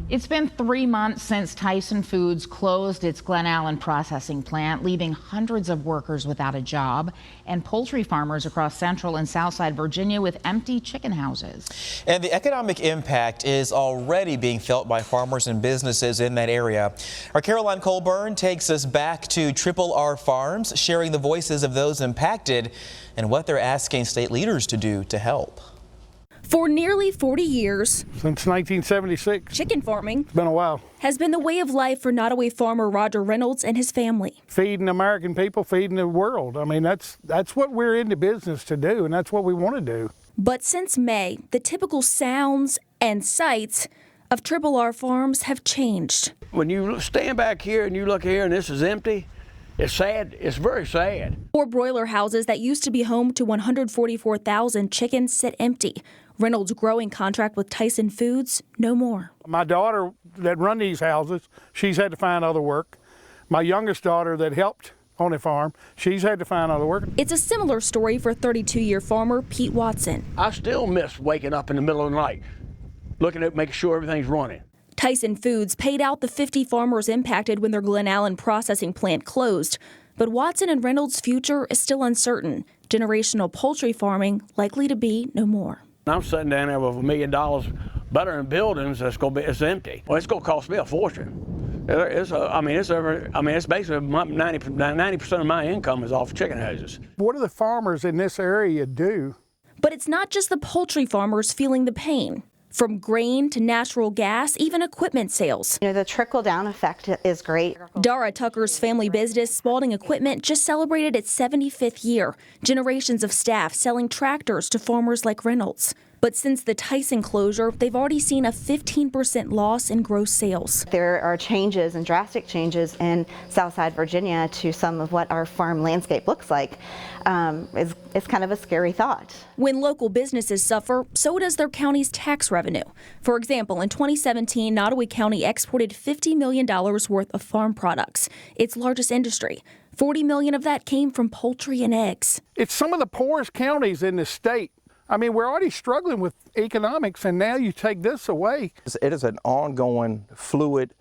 It's been 3 months since Tyson Foods closed its Glen Allen processing plant, leaving hundreds of workers without a job and poultry farmers across central and southside Virginia with empty chicken houses. And the economic impact is already being felt by farmers and businesses in that area. Our Caroline Colburn takes us back to Triple R Farms, sharing the voices of those impacted and what they're asking state leaders to do to help. For nearly 40 years, since 1976, chicken farming it's been a while. Has been the way of life for Nottoway farmer Roger Reynolds and his family. Feeding American people, feeding the world. I mean, that's what we're in the business to do, and that's what we want to do. But since May, the typical sounds and sights of Triple R Farms have changed. When you stand back here and you look here and this is empty, it's sad. It's very sad. 4 broiler houses that used to be home to 144,000 chickens sit empty. Reynolds' growing contract with Tyson Foods, no more. My daughter that run these houses, she's had to find other work. My youngest daughter that helped on the farm, she's had to find other work. It's a similar story for 32-year farmer Pete Watson. I still miss waking up in the middle of the night, looking at making sure everything's running. Tyson Foods paid out the 50 farmers impacted when their Glen Allen processing plant closed. But Watson and Reynolds' future is still uncertain. Generational poultry farming likely to be no more. I'm sitting down there with $1 million better in buildings it's empty. Well, it's going to cost me a fortune. It's basically 90% of my income is off chicken houses. What do the farmers in this area do? But it's not just the poultry farmers feeling the pain. From grain to natural gas, even equipment sales. The trickle-down effect is great. Dara Tucker's family business, Spalding Equipment, just celebrated its 75th year. Generations of staff selling tractors to farmers like Reynolds. But since the Tyson closure, they've already seen a 15% loss in gross sales. There are changes and drastic changes in Southside Virginia to some of what our farm landscape looks like. It's kind of a scary thought. When local businesses suffer, so does their county's tax revenue. For example, in 2017, Nottoway County exported $50 million worth of farm products, its largest industry. $40 million of that came from poultry and eggs. It's some of the poorest counties in the state. I mean, we're already struggling with economics, and now you take this away. It is an ongoing, fluid,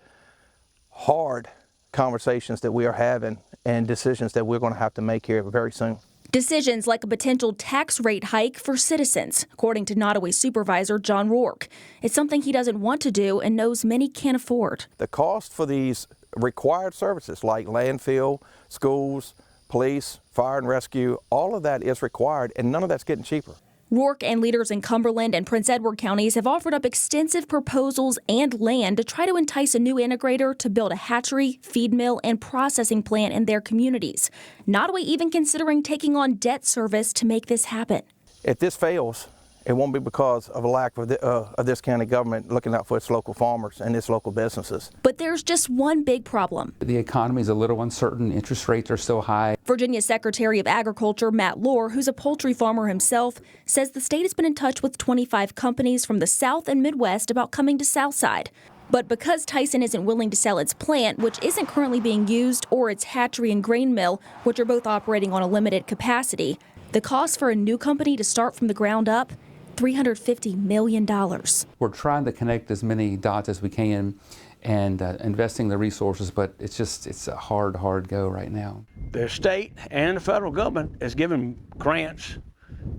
hard conversations that we are having and decisions that we're going to have to make here very soon. Decisions like a potential tax rate hike for citizens, according to Nottoway Supervisor John Rourke. It's something he doesn't want to do and knows many can't afford. The cost for these required services like landfill, schools, police, fire and rescue, all of that is required, and none of that's getting cheaper. Rourke and leaders in Cumberland and Prince Edward counties have offered up extensive proposals and land to try to entice a new integrator to build a hatchery, feed mill, and processing plant in their communities. Nottoway even considering taking on debt service to make this happen. If this fails, it won't be because of a lack of this county government looking out for its local farmers and its local businesses. But there's just one big problem. The economy is a little uncertain. Interest rates are still high. Virginia Secretary of Agriculture Matt Lohr, who's a poultry farmer himself, says the state has been in touch with 25 companies from the South and Midwest about coming to Southside. But because Tyson isn't willing to sell its plant, which isn't currently being used, or its hatchery and grain mill, which are both operating on a limited capacity, the cost for a new company to start from the ground up, $350 million. We're trying to connect as many dots as we can and investing the resources, but it's a hard go right now. The state and the federal government is giving grants,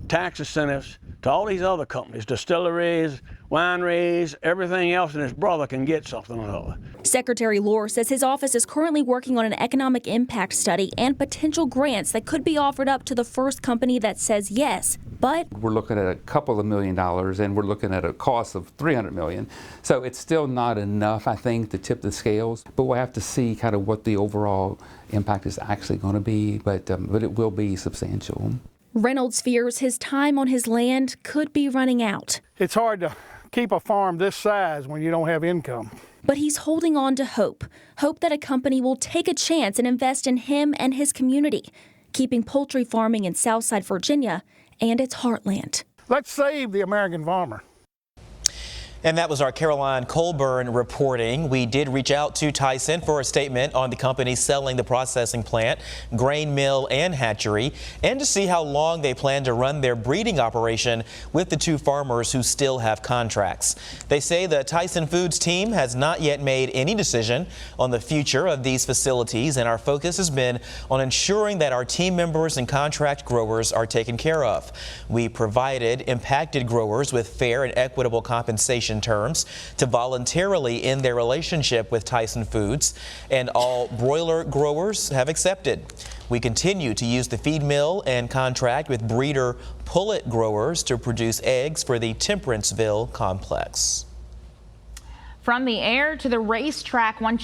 tax incentives to all these other companies, distilleries, wineries, everything else, and his brother can get something on it. Secretary Lohr says his office is currently working on an economic impact study and potential grants that could be offered up to the first company that says yes. But we're looking at a couple of $1 million, and we're looking at a cost of $300 million. So it's still not enough, I think, to tip the scales. But we'll have to see kind of what the overall impact is actually going to be. But it will be substantial. Reynolds fears his time on his land could be running out. It's hard to keep a farm this size when you don't have income. But he's holding on to hope that a company will take a chance and invest in him and his community, keeping poultry farming in Southside Virginia and its heartland. Let's save the American farmer. And that was our Caroline Colburn reporting. We did reach out to Tyson for a statement on the company selling the processing plant, grain mill, and hatchery, and to see how long they plan to run their breeding operation with the two farmers who still have contracts. They say the Tyson Foods team has not yet made any decision on the future of these facilities, and our focus has been on ensuring that our team members and contract growers are taken care of. We provided impacted growers with fair and equitable compensation terms to voluntarily end their relationship with Tyson Foods, and all broiler growers have accepted. We continue to use the feed mill and contract with breeder pullet growers to produce eggs for the Temperanceville complex. From the air to the racetrack, one